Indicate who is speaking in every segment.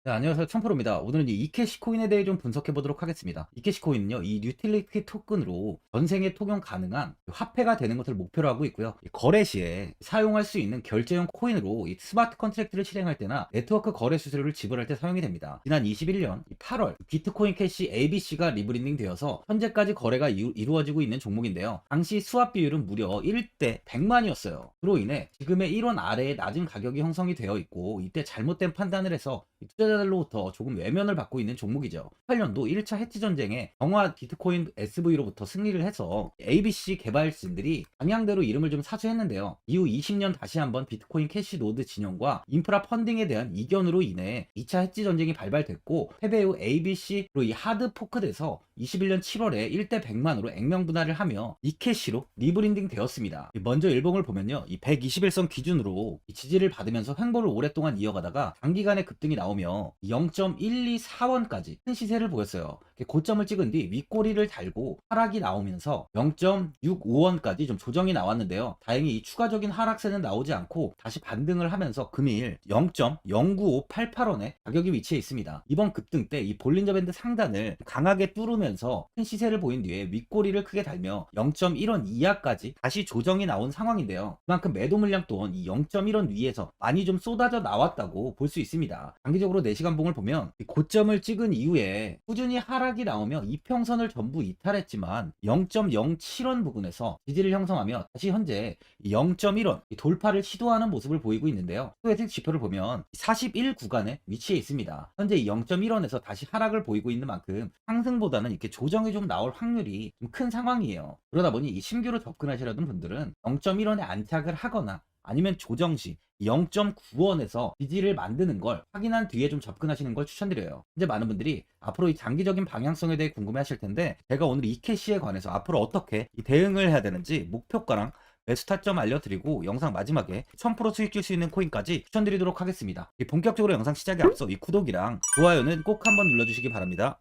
Speaker 1: 네, 안녕하세요. 청프로입니다. 오늘은 이 이캐시 코인에 대해 좀 분석해 보도록 하겠습니다. 이캐시 코인은요, 이 유틸리티 토큰으로 전생에 통용 가능한 화폐가 되는 것을 목표로 하고 있고요. 이 거래 시에 사용할 수 있는 결제용 코인으로 이 스마트 컨트랙트를 실행할 때나 네트워크 거래 수수료를 지불할 때 사용이 됩니다. 지난 21년 8월 비트코인 캐시 ABC가 리브랜딩 되어서 현재까지 거래가 이루어지고 있는 종목인데요. 당시 수합 비율은 무려 1대 100만이었어요. 그로 인해 지금의 1원 아래의 낮은 가격이 형성이 되어 있고, 이때 잘못된 판단을 해서 투자자들로부터 조금 외면을 받고 있는 종목이죠. 8년도 1차 해치 전쟁에 정화 비트코인 SV로부터 승리를 해서 ABC 개발진들이 방향대로 이름을 좀 사수했는데요. 이후 20년 다시 한번 비트코인 캐시 노드 진영과 인프라 펀딩에 대한 이견으로 인해 2차 해치 전쟁이 발발됐고, 패배 후 ABC로 이 하드 포크돼서 21년 7월에 1대 100만으로 액면분할을 하며 이캐시로 리브랜딩 되었습니다. 먼저 일봉을 보면요, 이 121선 기준으로 지지를 받으면서 횡보를 오랫동안 이어가다가 단기간에 급등이 나오며 0.124원까지 큰 시세를 보였어요. 고점을 찍은 뒤 윗꼬리를 달고 하락이 나오면서 0.65원까지 좀 조정이 나왔는데요. 다행히 이 추가적인 하락세는 나오지 않고 다시 반등을 하면서 금일 0.09588원에 가격이 위치해 있습니다. 이번 급등 때 이 볼린저 밴드 상단을 강하게 뚫으면서 큰 시세를 보인 뒤에 윗꼬리를 크게 달며 0.1원 이하까지 다시 조정이 나온 상황인데요. 그만큼 매도 물량 또한 이 0.1원 위에서 많이 좀 쏟아져 나왔다고 볼 수 있습니다. 장기적으로 4시간 봉을 보면 고점을 찍은 이후에 꾸준히 하락이 나오며 이평선을 전부 이탈했지만 0.07원 부근에서 지지를 형성하며 다시 현재 0.1원 돌파를 시도하는 모습을 보이고 있는데요. 스토에틱 지표를 보면 41 구간에 위치해 있습니다. 현재 0.1원에서 다시 하락을 보이고 있는 만큼 상승보다는 이렇게 조정이 좀 나올 확률이 좀 큰 상황이에요. 그러다 보니 이 신규로 접근하시려던 분들은 0.1원에 안착을 하거나 아니면 조정 시 0.9원에서 지지를 만드는 걸 확인한 뒤에 좀 접근하시는 걸 추천드려요. 이제 많은 분들이 앞으로 이 장기적인 방향성에 대해 궁금해 하실 텐데, 제가 오늘 이캐시에 관해서 앞으로 어떻게 이 대응을 해야 되는지 목표가랑 매수 타점 알려드리고, 영상 마지막에 1000% 수익 줄 수 있는 코인까지 추천드리도록 하겠습니다. 본격적으로 영상 시작에 앞서 이 구독이랑 좋아요는 꼭 한번 눌러주시기 바랍니다.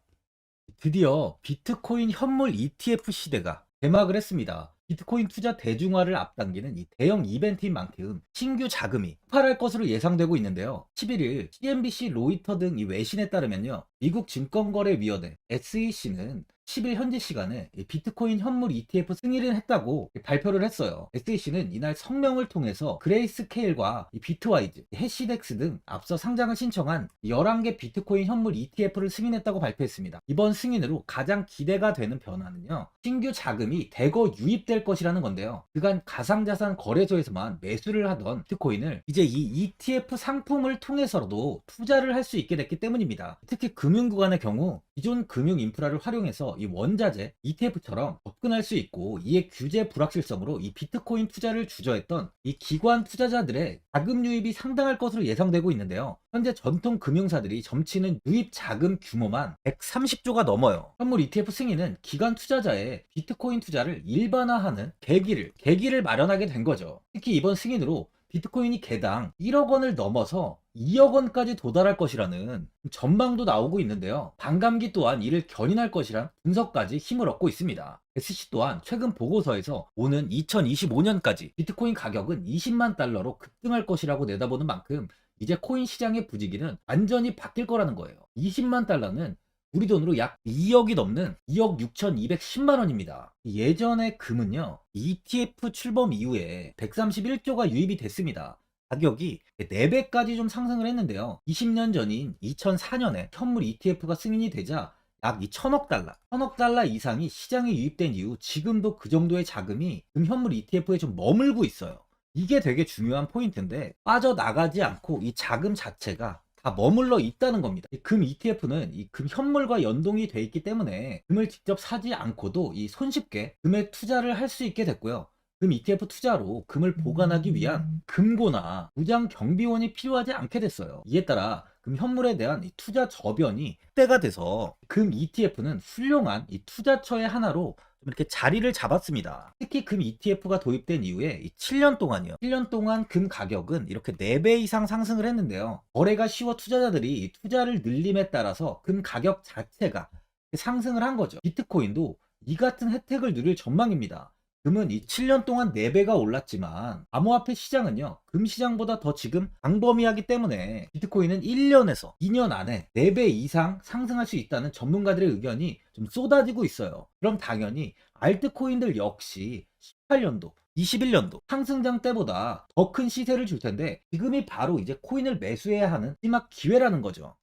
Speaker 1: 드디어 비트코인 현물 ETF 시대가 개막을 했습니다. 비트코인 투자 대중화를 앞당기는 이 대형 이벤트인 만큼 신규 자금이 폭발할 것으로 예상되고 있는데요. 11일 CNBC, 로이터 등 이 외신에 따르면요, 미국 증권거래위원회 SEC는 10일 현지 시간에 비트코인 현물 ETF 승인을 했다고 발표를 했어요. SEC는 이날 성명을 통해서 그레이스케일과 비트와이즈, 해시덱스 등 앞서 상장을 신청한 11개 비트코인 현물 ETF를 승인했다고 발표했습니다. 이번 승인으로 가장 기대가 되는 변화는요, 신규 자금이 대거 유입될 것이라는 건데요. 그간 가상자산 거래소에서만 매수를 하던 비트코인을 이제 이 ETF 상품을 통해서도 투자를 할 수 있게 됐기 때문입니다. 특히 금융구간의 경우 기존 금융 인프라를 활용해서 이 원자재 ETF처럼 접근할 수 있고, 이에 규제 불확실성으로 이 비트코인 투자를 주저했던 이 기관 투자자들의 자금 유입이 상당할 것으로 예상되고 있는데요. 현재 전통 금융사들이 점치는 유입 자금 규모만 130조가 넘어요. 현물 ETF 승인은 기관 투자자의 비트코인 투자를 일반화하는 계기를 마련하게 된 거죠. 특히 이번 승인으로 비트코인이 개당 1억 원을 넘어서 2억 원까지 도달할 것이라는 전망도 나오고 있는데요. 반감기 또한 이를 견인할 것이란 분석까지 힘을 얻고 있습니다. SC 또한 최근 보고서에서 오는 2025년까지 비트코인 가격은 20만 달러로 급등할 것이라고 내다보는 만큼 이제 코인 시장의 부지기는 완전히 바뀔 거라는 거예요. 20만 달러는 우리 돈으로 약 2억이 넘는 2억 6,210만 원입니다. 예전에 금은요, ETF 출범 이후에 131조가 유입이 됐습니다. 가격이 4배까지 좀 상승을 했는데요. 20년 전인 2004년에 현물 ETF가 승인이 되자 약 1000억 달러 이상이 시장에 유입된 이후 지금도 그 정도의 자금이 현물 ETF에 좀 머물고 있어요. 이게 되게 중요한 포인트인데, 빠져나가지 않고 이 자금 자체가 다 머물러 있다는 겁니다. 금 ETF는 이 금 현물과 연동이 돼 있기 때문에 금을 직접 사지 않고도 이 손쉽게 금에 투자를 할 수 있게 됐고요. 금 ETF 투자로 금을 보관하기 위한 금고나 무장 경비원이 필요하지 않게 됐어요. 이에 따라 금 현물에 대한 이 투자 저변이 확대가 돼서 금 ETF는 훌륭한 이 투자처의 하나로 좀 이렇게 자리를 잡았습니다. 특히 금 ETF가 도입된 이후에 7년 동안이요. 7년 동안 금 가격은 이렇게 4배 이상 상승을 했는데요. 거래가 쉬워 투자자들이 투자를 늘림에 따라서 금 가격 자체가 상승을 한 거죠. 비트코인도 이 같은 혜택을 누릴 전망입니다. 금은 이 7년 동안 4배가 올랐지만 암호화폐 시장은요, 금 시장보다 더 지금 광범위하기 때문에 비트코인은 1년에서 2년 안에 4배 이상 상승할 수 있다는 전문가들의 의견이 좀 쏟아지고 있어요. 그럼 당연히 알트코인들 역시 18년도 21년도 상승장 때보다 더 큰 시세를 줄 텐데, 지금이 바로 이제 코인을 매수해야 하는 마지막 기회라는 거죠.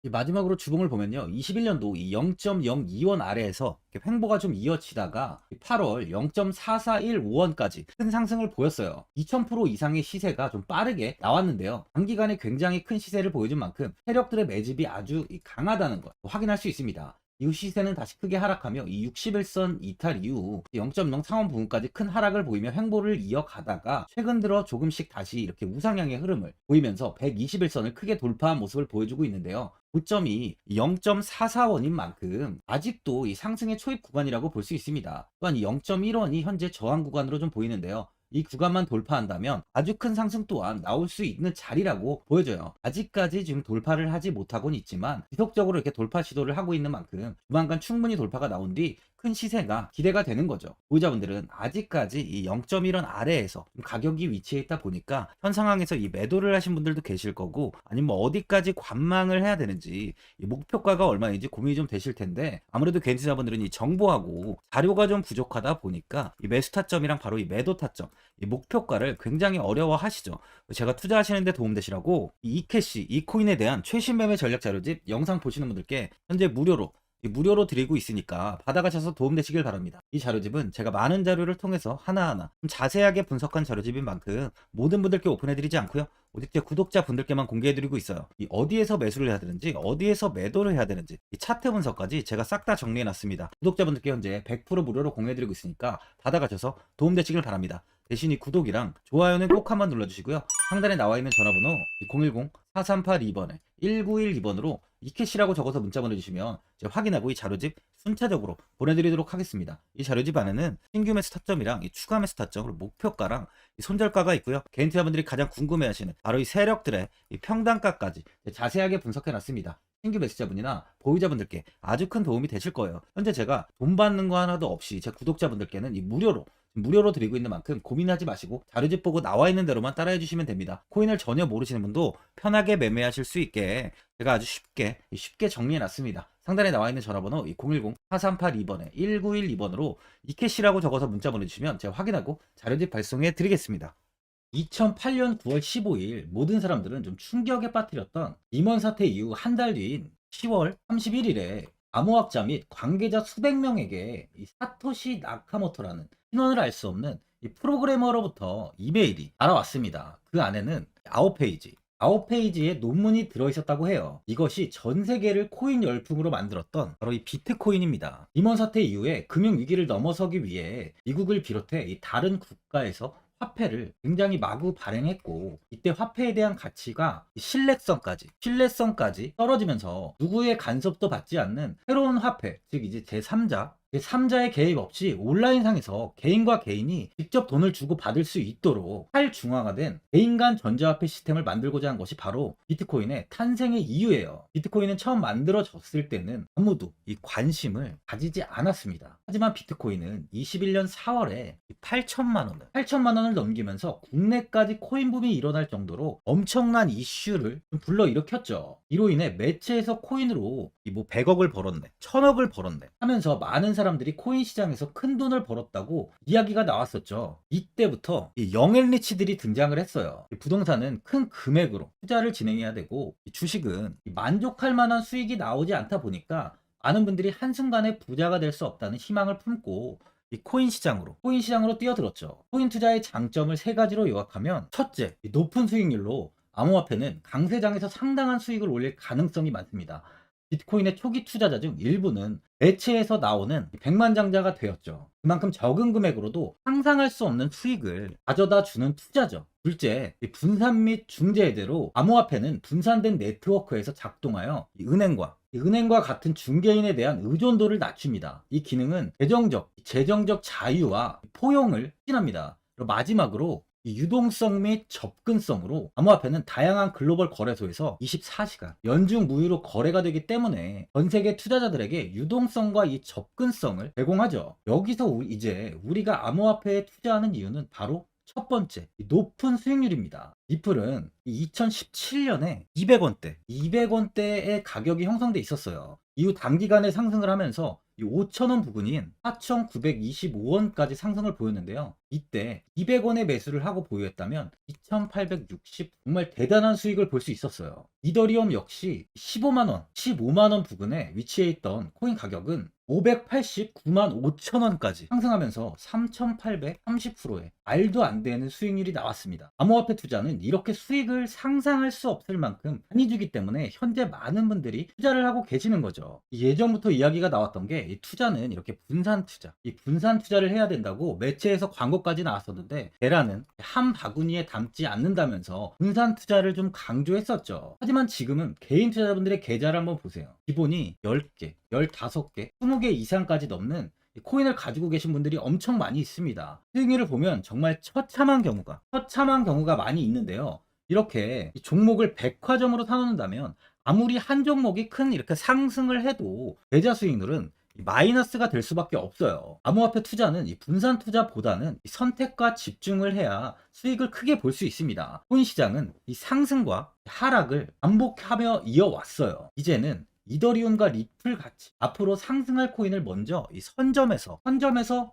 Speaker 1: 이 마지막으로 주봉을 보면요, 21년도 이 0.02원 아래에서 이렇게 횡보가 좀 이어지다가 8월 0.4415원까지 큰 상승을 보였어요. 2000% 이상의 시세가 좀 빠르게 나왔는데요, 단기간에 굉장히 큰 시세를 보여준 만큼 세력들의 매집이 아주 강하다는 것 확인할 수 있습니다. 이후 시세는 다시 크게 하락하며 이 61선 이탈 이후 0.0 상원 부근까지 큰 하락을 보이며 횡보를 이어가다가 최근 들어 조금씩 다시 이렇게 우상향의 흐름을 보이면서 121선을 크게 돌파한 모습을 보여주고 있는데요. 고점이 0.44원인 만큼 아직도 이 상승의 초입 구간이라고 볼 수 있습니다. 또한 0.1원이 현재 저항 구간으로 좀 보이는데요, 이 구간만 돌파한다면 아주 큰 상승 또한 나올 수 있는 자리라고 보여져요. 아직까지 지금 돌파를 하지 못하고는 있지만 지속적으로 이렇게 돌파 시도를 하고 있는 만큼 조만간 충분히 돌파가 나온 뒤 큰 시세가 기대가 되는 거죠. 보유자분들은 아직까지 이 0.1원 아래에서 가격이 위치해 있다 보니까 현 상황에서 이 매도를 하신 분들도 계실 거고, 아니면 뭐 어디까지 관망을 해야 되는지, 이 목표가가 얼마인지 고민이 좀 되실 텐데, 아무래도 개인 투자분들은 이 정보하고 자료가 좀 부족하다 보니까 이 매수 타점이랑 바로 이 매도 타점, 이 목표가를 굉장히 어려워하시죠. 제가 투자하시는데 도움되시라고 이 이캐시, 이 코인에 대한 최신 매매 전략 자료집 영상 보시는 분들께 현재 무료로 드리고 있으니까 받아가셔서 도움되시길 바랍니다. 이 자료집은 제가 많은 자료를 통해서 하나하나 좀 자세하게 분석한 자료집인 만큼 모든 분들께 오픈해드리지 않고요, 오직 제 구독자분들께만 공개해드리고 있어요. 이 어디에서 매수를 해야 되는지, 어디에서 매도를 해야 되는지, 이 차트 분석까지 제가 싹 다 정리해놨습니다. 구독자분들께 현재 100% 무료로 공유해드리고 있으니까 받아가셔서 도움되시길 바랍니다. 대신 이 구독이랑 좋아요는 꼭 한번 눌러주시고요, 상단에 나와있는 전화번호 010-4382번에 1912번으로 이캐시라고 적어서 문자 보내주시면 제가 확인하고 이 자료집 순차적으로 보내드리도록 하겠습니다. 이 자료집 안에는 신규 매수 타점이랑 이 추가 매수 타점, 그리고 목표가랑 이 손절가가 있고요, 개인 투자분들이 가장 궁금해하시는 바로 이 세력들의 이 평단가까지 자세하게 분석해놨습니다. 신규 매수자분이나 보유자분들께 아주 큰 도움이 되실 거예요. 현재 제가 돈 받는 거 하나도 없이 제 구독자분들께는 이 무료로 드리고 있는 만큼 고민하지 마시고 자료집 보고 나와 있는 대로만 따라해 주시면 됩니다. 코인을 전혀 모르시는 분도 편하게 매매하실 수 있게 제가 아주 쉽게 정리해 놨습니다. 상단에 나와 있는 전화번호 010-4382번에 1912번으로 이캐시라고 적어서 문자 보내주시면 제가 확인하고 자료집 발송해 드리겠습니다. 2008년 9월 15일 모든 사람들은 좀 충격에 빠뜨렸던 리먼 사태 이후 한 달 뒤인 10월 31일에 암호학자 및 관계자 수백 명에게 이 사토시 나카모토라는 신원을 알 수 없는 이 프로그래머로부터 이메일이 알아왔습니다. 그 안에는 9페이지의 논문이 들어있었다고 해요. 이것이 전 세계를 코인 열풍으로 만들었던 바로 이 비트코인입니다. 리먼 사태 이후에 금융위기를 넘어서기 위해 미국을 비롯해 이 다른 국가에서 화폐를 굉장히 마구 발행했고, 이때 화폐에 대한 가치가 신뢰성까지 떨어지면서 누구의 간섭도 받지 않는 새로운 화폐, 즉 이제 제3자의 개입 없이 온라인상에서 개인과 개인이 직접 돈을 주고 받을 수 있도록 탈중앙화된 개인 간 전자화폐 시스템을 만들고자 한 것이 바로 비트코인의 탄생의 이유예요. 비트코인은 처음 만들어졌을 때는 아무도 이 관심을 가지지 않았습니다. 하지만 비트코인은 21년 4월에 8천만 원을 넘기면서 국내까지 코인 붐이 일어날 정도로 엄청난 이슈를 불러일으켰죠. 이로 인해 매체에서 코인으로 뭐 100억을 벌었네, 1000억을 벌었네 하면서 많은 사람들이 코인 시장에서 큰 돈을 벌었다고 이야기가 나왔었죠. 이때부터 이 영앤리치들이 등장을 했어요. 부동산은 큰 금액으로 투자를 진행해야 되고, 주식은 만족할 만한 수익이 나오지 않다 보니까 많은 분들이 한순간에 부자가 될 수 없다는 희망을 품고 이 코인 시장으로 뛰어들었죠. 코인 투자의 장점을 세 가지로 요약하면, 첫째, 높은 수익률로 암호화폐는 강세장에서 상당한 수익을 올릴 가능성이 많습니다. 비트코인의 초기 투자자 중 일부는 매체에서 나오는 백만장자가 되었죠. 그만큼 적은 금액으로도 상상할 수 없는 수익을 가져다 주는 투자죠. 둘째, 분산 및 중재 해제로 암호화폐는 분산된 네트워크에서 작동하여 은행과 같은 중개인에 대한 의존도를 낮춥니다. 이 기능은 재정적 자유와 포용을 추진합니다. 마지막으로 이 유동성 및 접근성으로 암호화폐는 다양한 글로벌 거래소에서 24시간 연중 무휴로 거래가 되기 때문에 전 세계 투자자들에게 유동성과 이 접근성을 제공하죠. 여기서 이제 우리가 암호화폐에 투자하는 이유는 바로 첫 번째, 이 높은 수익률입니다. 리플은 2017년에 200원대의 가격이 형성돼 있었어요. 이후 단기간에 상승을 하면서 이 5,000원 부근인 4,925원까지 상승을 보였는데요. 이때 200원에 매수를 하고 보유했다면 2,860 정말 대단한 수익을 볼 수 있었어요. 이더리움 역시 15만원, 15만원 부근에 위치해 있던 코인 가격은 589만 5천원까지 상승하면서 3,830%의 말도 안 되는 수익률이 나왔습니다. 암호화폐 투자는 이렇게 수익을 상상할 수 없을 만큼 많이 주기 때문에 현재 많은 분들이 투자를 하고 계시는 거죠. 예전부터 이야기가 나왔던 게 이 투자는 이렇게 분산 투자, 이 분산 투자를 해야 된다고 매체에서 광고까지 나왔었는데 테라는 한 바구니에 담지 않는다면서 분산 투자를 좀 강조했었죠. 하지만 지금은 개인 투자자분들의 계좌를 한번 보세요. 기본이 10개, 15개, 20개 이상까지 넘는 코인을 가지고 계신 분들이 엄청 많이 있습니다. 수익률을 보면 정말 처참한 경우가 많이 있는데요. 이렇게 이 종목을 백화점으로 사놓는다면 아무리 한 종목이 큰 이렇게 상승을 해도 계좌 수익률은 마이너스가 될 수밖에 없어요. 암호화폐 투자는 이 분산 투자보다는 이 선택과 집중을 해야 수익을 크게 볼 수 있습니다. 코인 시장은 이 상승과 하락을 반복하며 이어왔어요. 이제는 이더리움과 리플 같이 앞으로 상승할 코인을 먼저 이 선점에서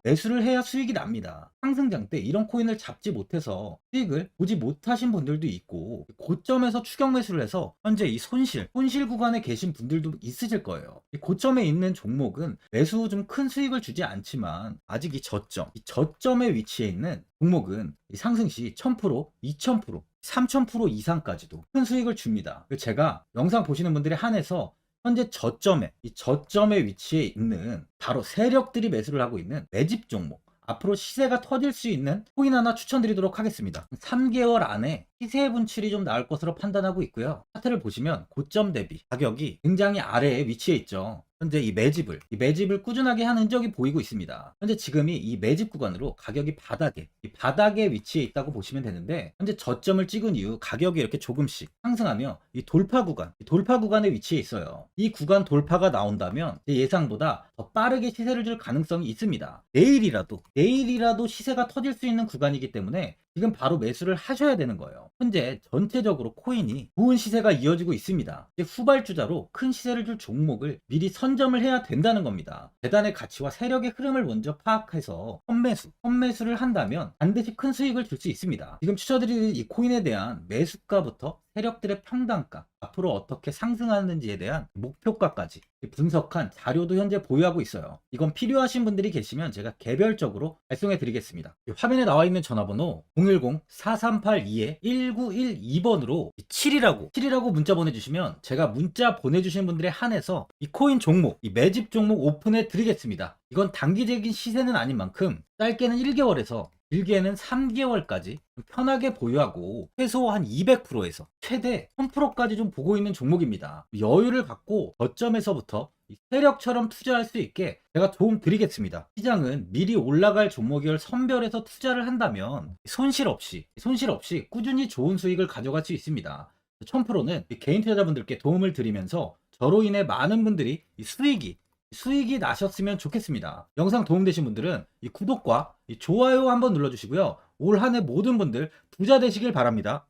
Speaker 1: 매수를 해야 수익이 납니다. 상승장 때 이런 코인을 잡지 못해서 수익을 보지 못하신 분들도 있고, 고점에서 추격 매수를 해서 현재 이 손실 구간에 계신 분들도 있으실 거예요. 이 고점에 있는 종목은 매수 후 좀 큰 수익을 주지 않지만 아직 이 저점에 위치해 있는 종목은 이 상승 시 1000%, 2000%, 3000% 이상까지도 큰 수익을 줍니다. 제가 영상 보시는 분들에 한해서 현재 저점에 위치해 있는 바로 세력들이 매수를 하고 있는 매집 종목, 앞으로 시세가 터질 수 있는 코인 하나 추천드리도록 하겠습니다. 3개월 안에 시세 분출이 좀 나올 것으로 판단하고 있고요. 차트를 보시면 고점 대비 가격이 굉장히 아래에 위치해 있죠. 현재 이 매집을 꾸준하게 한 흔적이 보이고 있습니다. 현재 지금이 이 매집 구간으로 가격이 바닥에 위치해 있다고 보시면 되는데, 현재 저점을 찍은 이후 가격이 이렇게 조금씩 상승하며 이 돌파 구간에 위치해 있어요. 이 구간 돌파가 나온다면 제 예상보다 더 빠르게 시세를 줄 가능성이 있습니다. 내일이라도 시세가 터질 수 있는 구간이기 때문에 지금 바로 매수를 하셔야 되는 거예요. 현재 전체적으로 코인이 좋은 시세가 이어지고 있습니다. 후발주자로 큰 시세를 줄 종목을 미리 선점을 해야 된다는 겁니다. 재단의 가치와 세력의 흐름을 먼저 파악해서 선매수를 한다면 반드시 큰 수익을 줄 수 있습니다. 지금 추천드리는 이 코인에 대한 매수가부터 세력들의 평단가, 앞으로 어떻게 상승하는지에 대한 목표가까지 분석한 자료도 현재 보유하고 있어요. 이건 필요하신 분들이 계시면 제가 개별적으로 발송해 드리겠습니다. 화면에 나와 있는 전화번호 010-4382-1912번으로 7이라고 문자 보내주시면 제가 문자 보내주신 분들에 한해서 이 코인 종목, 이 매집 종목 오픈해 드리겠습니다. 이건 단기적인 시세는 아닌 만큼 짧게는 1개월에서 길게는 3개월까지 편하게 보유하고 최소 한 200%에서 최대 1000%까지 좀 보고 있는 종목입니다. 여유를 갖고 저점에서부터 세력처럼 투자할 수 있게 제가 도움 드리겠습니다. 시장은 미리 올라갈 종목을 선별해서 투자를 한다면 손실 없이 꾸준히 좋은 수익을 가져갈 수 있습니다. 1000%는 개인 투자자분들께 도움을 드리면서 저로 인해 많은 분들이 수익이 나셨으면 좋겠습니다. 영상 도움되신 분들은 이 구독과 이 좋아요 한번 눌러주시고요. 올 한 해 모든 분들 부자 되시길 바랍니다.